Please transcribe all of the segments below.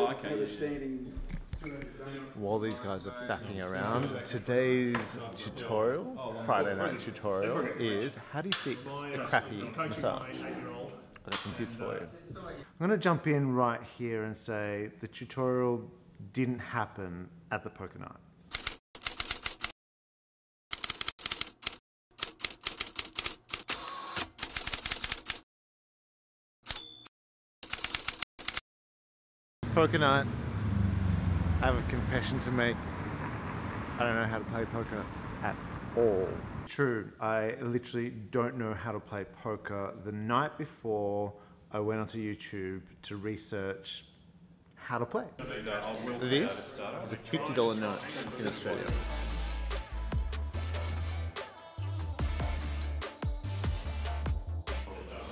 okay. Standing. While these guys are faffing around, today's tutorial, Friday night tutorial, is how do you fix a crappy massage? I've got some tips for you. I'm going to jump in right here and say the tutorial didn't happen at the poker night. Poker night. I have a confession to make. I don't know how to play poker at all. True, I literally don't know how to play poker. The night before, I went onto YouTube to research how to play. This is a $50 note in Australia.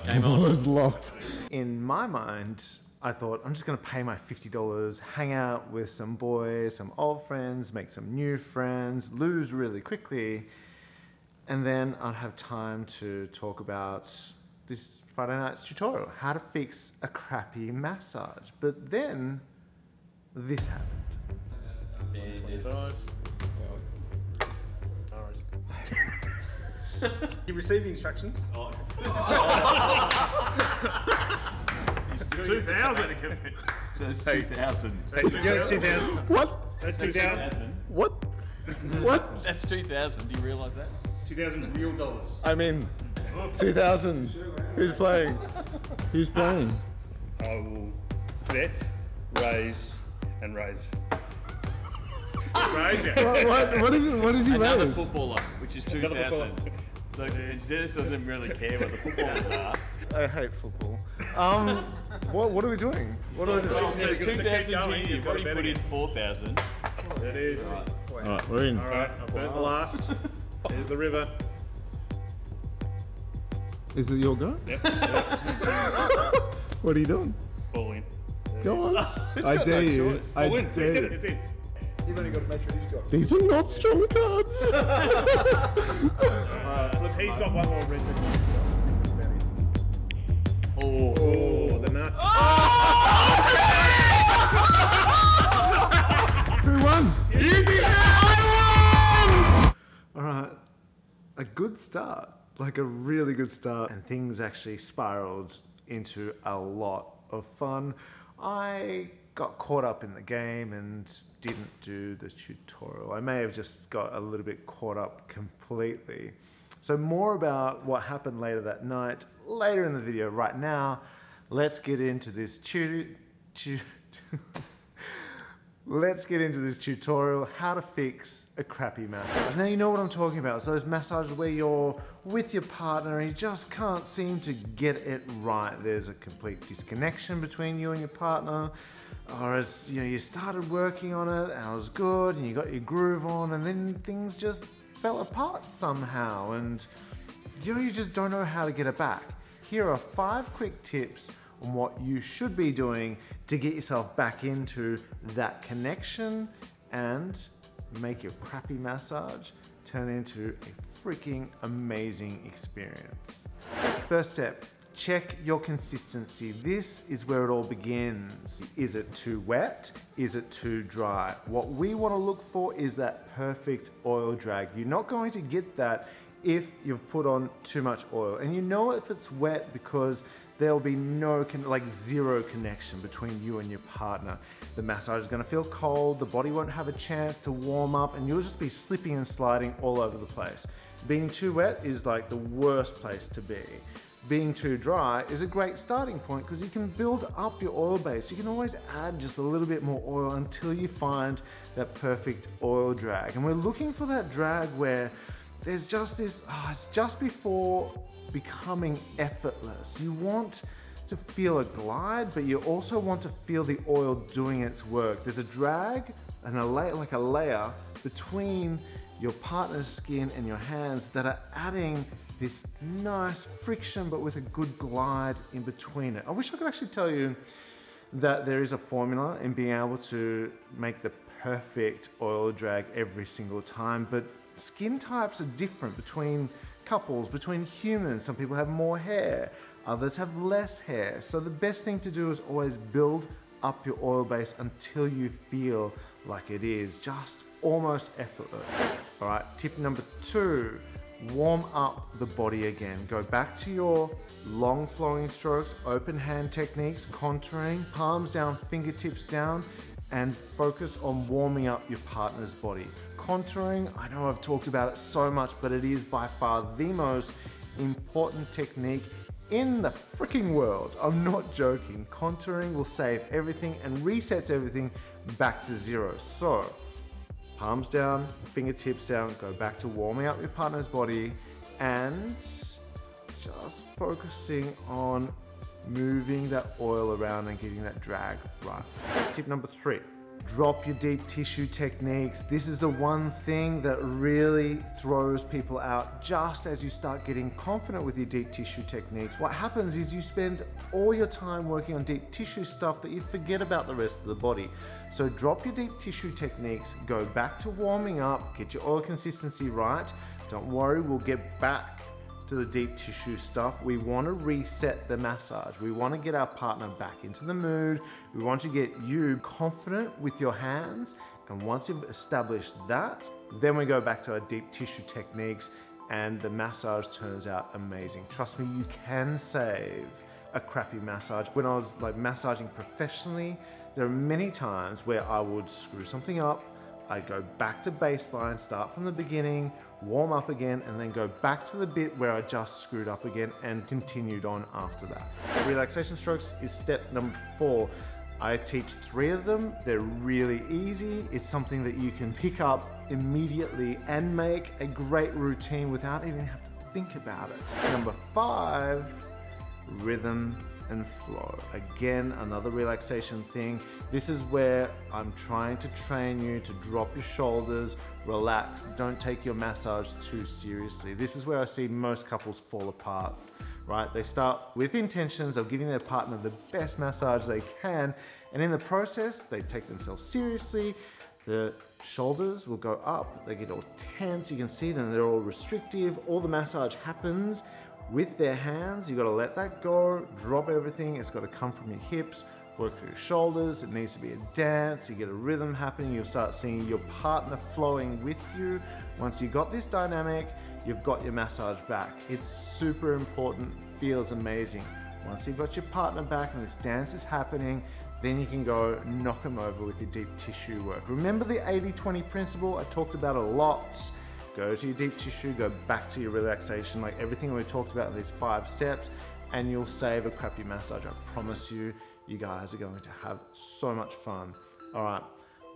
Game on. It was locked. In my mind, I thought, I'm just going to pay my $50, hang out with some boys, some old friends, make some new friends, lose really quickly, and then I'll have time to talk about this Friday night's tutorial, how to fix a crappy massage. But then, this happened. You receive the instructions? 2,000. So it's 2,000. Yeah, it's 2,000. What? That's 2,000. What? What? That's 2,000. Do you realise that? 2,000 real dollars. I mean, 2,000. Who's playing? Who's playing? I will bet, raise, and raise. What is he Another raise? footballer, which is 2,000. So Denis doesn't really care what the footballers are. I hate football. What are we doing? What are we doing? It's 2,000 You've already put in 4,000. That is. Alright, we're in. Alright, I've burnt the last. There's the river. Is it your go? Yep. What are you doing? All in. Go on. I dare you. I All in. dare you. It's in. You've only got to make sure he's got. These are not strong cards. Look, he's got one more red. Oh, the nut. Who won? You did. I won! Alright. A good start. Like a really good start. And things actually spiraled into a lot of fun. I got caught up in the game and didn't do the tutorial. I may have just got a little bit caught up completely. So more about what happened later that night, later in the video. Right now, let's get into this let's get into this tutorial, how to fix a crappy massage. Now you know what I'm talking about. It's those massages where you're with your partner and you just can't seem to get it right. There's a complete disconnection between you and your partner. Or as you started working on it and it was good and you got your groove on and then things just fell apart somehow and you just don't know how to get it back. Here are 5 quick tips on what you should be doing to get yourself back into that connection and make your crappy massage turn into a freaking amazing experience. First step, check your consistency. This is where it all begins. Is it too wet? Is it too dry? What we want to look for is that perfect oil drag. You're not going to get that if you've put on too much oil. And you know if it's wet because there'll be zero connection between you and your partner. The massage is going to feel cold, the body won't have a chance to warm up, and you'll just be slipping and sliding all over the place. Being too wet is like the worst place to be. Being too dry is a great starting point because you can build up your oil base. You can always add just a little bit more oil until you find that perfect oil drag. And we're looking for that drag where there's just this, it's just before becoming effortless. You want to feel a glide, but you also want to feel the oil doing its work. There's a drag and a layer, like a layer between your partner's skin and your hands that are adding this nice friction, but with a good glide in between it. I wish I could actually tell you that there is a formula in being able to make the perfect oil drag every single time, but skin types are different between couples, between humans. Some people have more hair, others have less hair. So the best thing to do is always build up your oil base until you feel like it is just almost effortless. All right, tip number 2, warm up the body again. Go back to your long flowing strokes, open hand techniques, contouring, palms down, fingertips down, and focus on warming up your partner's body. Contouring, I know I've talked about it so much, but it is by far the most important technique in the freaking world. I'm not joking. Contouring will save everything and resets everything back to zero. So, palms down, fingertips down, go back to warming up your partner's body and just focusing on moving that oil around and getting that drag right. Tip number 3, drop your deep tissue techniques. This is the one thing that really throws people out just as you start getting confident with your deep tissue techniques. What happens is you spend all your time working on deep tissue stuff that you forget about the rest of the body. So drop your deep tissue techniques, go back to warming up, get your oil consistency right. Don't worry, we'll get back to the deep tissue stuff. We want to reset the massage. We want to get our partner back into the mood. We want to get you confident with your hands. And once you've established that, then we go back to our deep tissue techniques and the massage turns out amazing. Trust me, you can save a crappy massage. When I was like massaging professionally, there are many times where I would screw something up, I'd go back to baseline, start from the beginning, warm up again, and then go back to the bit where I just screwed up again and continued on after that. Relaxation strokes is step number 4. I teach 3 of them. They're really easy. It's something that you can pick up immediately and make a great routine without even having to think about it. Number 5, rhythm and flow. Again, another relaxation thing. This is where I'm trying to train you to drop your shoulders, relax, don't take your massage too seriously. This is where I see most couples fall apart, right? They start with intentions of giving their partner the best massage they can, and in the process, they take themselves seriously. The shoulders will go up, they get all tense, you can see them, they're all restrictive. All the massage happens with their hands. You gotta let that go, drop everything. It's gotta come from your hips, work through your shoulders. It needs to be a dance. You get a rhythm happening. You'll start seeing your partner flowing with you. Once you've got this dynamic, you've got your massage back. It's super important, feels amazing. Once you've got your partner back and this dance is happening, then you can go knock them over with your deep tissue work. Remember the 80-20 principle? I talked about it a lot. Go to your deep tissue, go back to your relaxation, like everything we talked about in these 5 steps, and you'll save a crappy massage. I promise you, you guys are going to have so much fun. All right,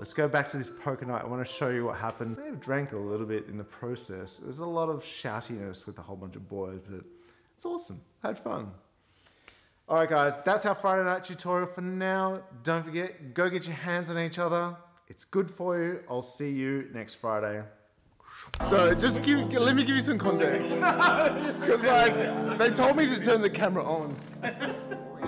let's go back to this poker night. I want to show you what happened. I may have drank a little bit in the process. There's a lot of shoutiness with a whole bunch of boys, but it's awesome. I had fun. All right, guys, that's our Friday night tutorial for now. Don't forget, go get your hands on each other. It's good for you. I'll see you next Friday. So just let me give you some context. Because like, they told me to turn the camera on.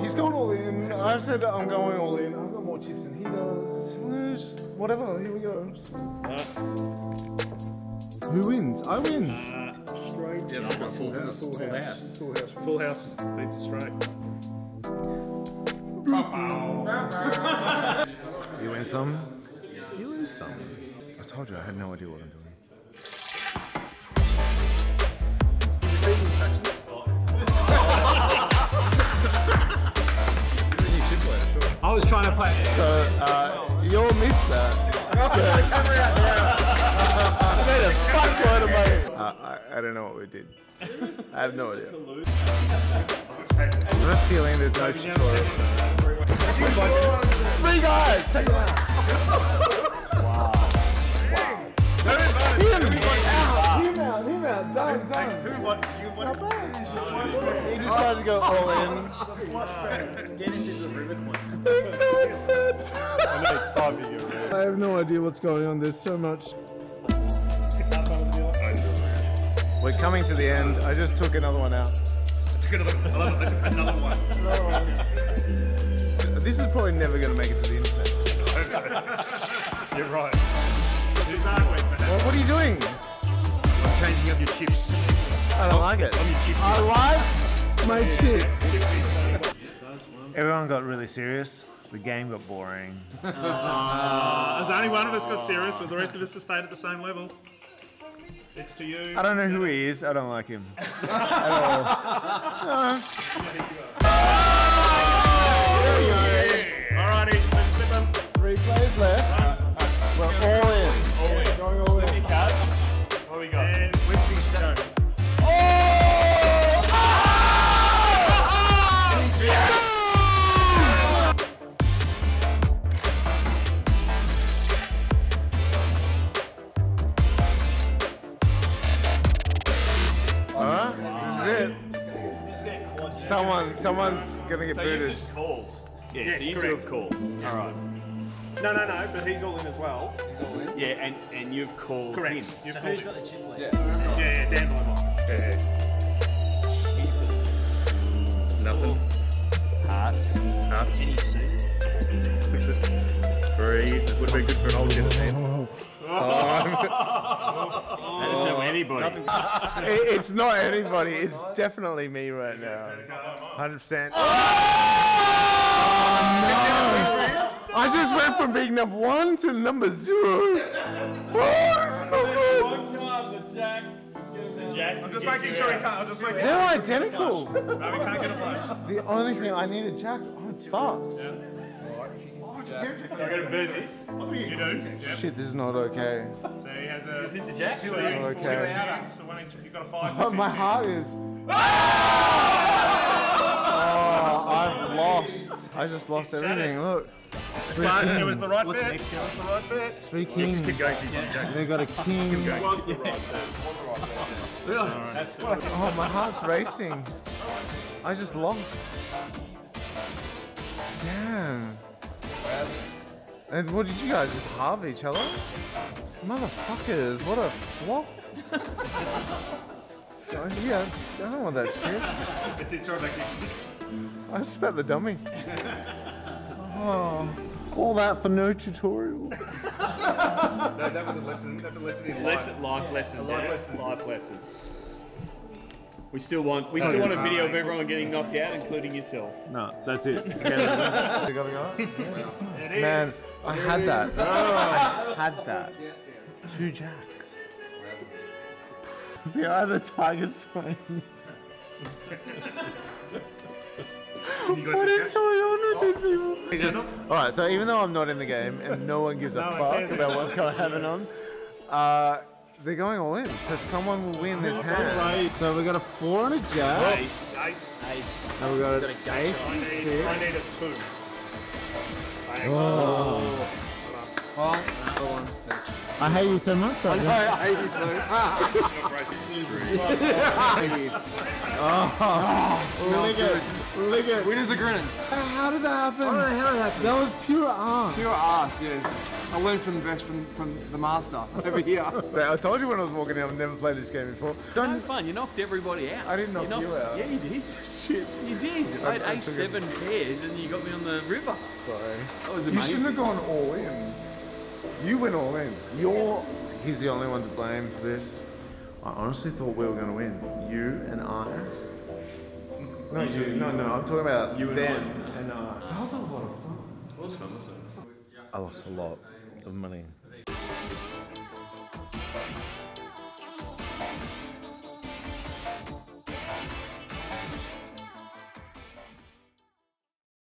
He's going all in. I said that I'm going all in. I've got more chips than he does. Just whatever, here we go. Who wins? I win. Straight. Yeah, I've got full house. Full house. Full house. Full house beats it straight. You win some, you lose some. I told you I had no idea what I'm doing. I was trying to play. So, you all missed that. I made a fuckload of money. I don't know what we did. I have no idea. I'm not feeling there's no tutorial. 3 guys! Take it out! Wow. Him out, done. Who won? You won. He decided to go all in. Denis is a rivet one. I have no idea what's going on. There's so much. We're coming to the end. I just took another one out. I took another one. This is probably never going to make it to the internet. You're right. Well, what are you doing? I'm changing up your chips. I don't like it. On your chips. I like my chips. Everyone got really serious. The game got boring. As only one of us got serious, but the rest of us have stayed at the same level. It's to you. I don't know who he is. I don't like him at all. No. Alrighty, let's flip them. 3 players left. We're all in. Going all in. What we got? And Whippy's go. Someone's gonna get So booted. you just called. Yeah, Yes, so you two correct. have called. Alright. No, but he's all in as well. He's all in. Yeah, and you've called Correct. him. You've So called who's him. got the chip left? Yeah, dandelion. Nothing. Hearts. Any suit. 3. That would have been good for an old gentleman. That is so anybody. It's not anybody. It's definitely me right now. 100%. Oh, no! I just went from being number 1 to number 0. Oh, I'm just making sure he can't. I'm just making they're identical. No, we can't get a flash. The only thing I need a jack. Oh, it's fast. So I'm going to burn this. You do. Yep. Shit, this is not okay. So he has a. Is this a jack? Two Okay. outs. So one each. You've got a 5. Oh, my heart is. Oh, I've lost. I just lost everything. Look. But it was the right What's bet. next, It was the right bet. 3 kings. Keep going. Keep going. They got a king. Was the right bet. Oh, my heart's racing. I just lost. Damn. And what did you guys just halve each other? Motherfuckers, what a flop. Yeah, I don't want that shit. It's in trouble. I just bet the dummy. Oh, all that for no tutorial. That was a lesson. That's a lesson in life. Life lesson. life Dennis. lesson. Life lesson. We still want a video of everyone getting knocked out, including yourself. No, that's it. You gotta go. It is. Man, I had that. I had that. 2 jacks. The other Tigers playing. What is going on with these people? Alright, so even though I'm not in the game and no one gives a fuck about what's going to happen on, they're going all in. So someone will win this hand. So we got a 4 and a jack. Ace. And we got an ace. I need a 2. I hate you so much. I hate you too. Lick it. Winners are grinners. How did that happen? That was pure art. Pure arse, yes. I learned from the best from the master over here. I told you when I was walking in, I've never played this game before. Don't fun. You knocked everybody out. I didn't knock you out. Yeah, you did. Shit. You did. I had ace 7 pairs, and you got me on the river. Sorry. That was You amazing. shouldn't have gone all in. You went all in. He's the only one to blame for this. I honestly thought we were going to win. You and I. No, I'm talking about you and them and I. That was a lot of fun. It was fun, wasn't it? I lost a lot of money.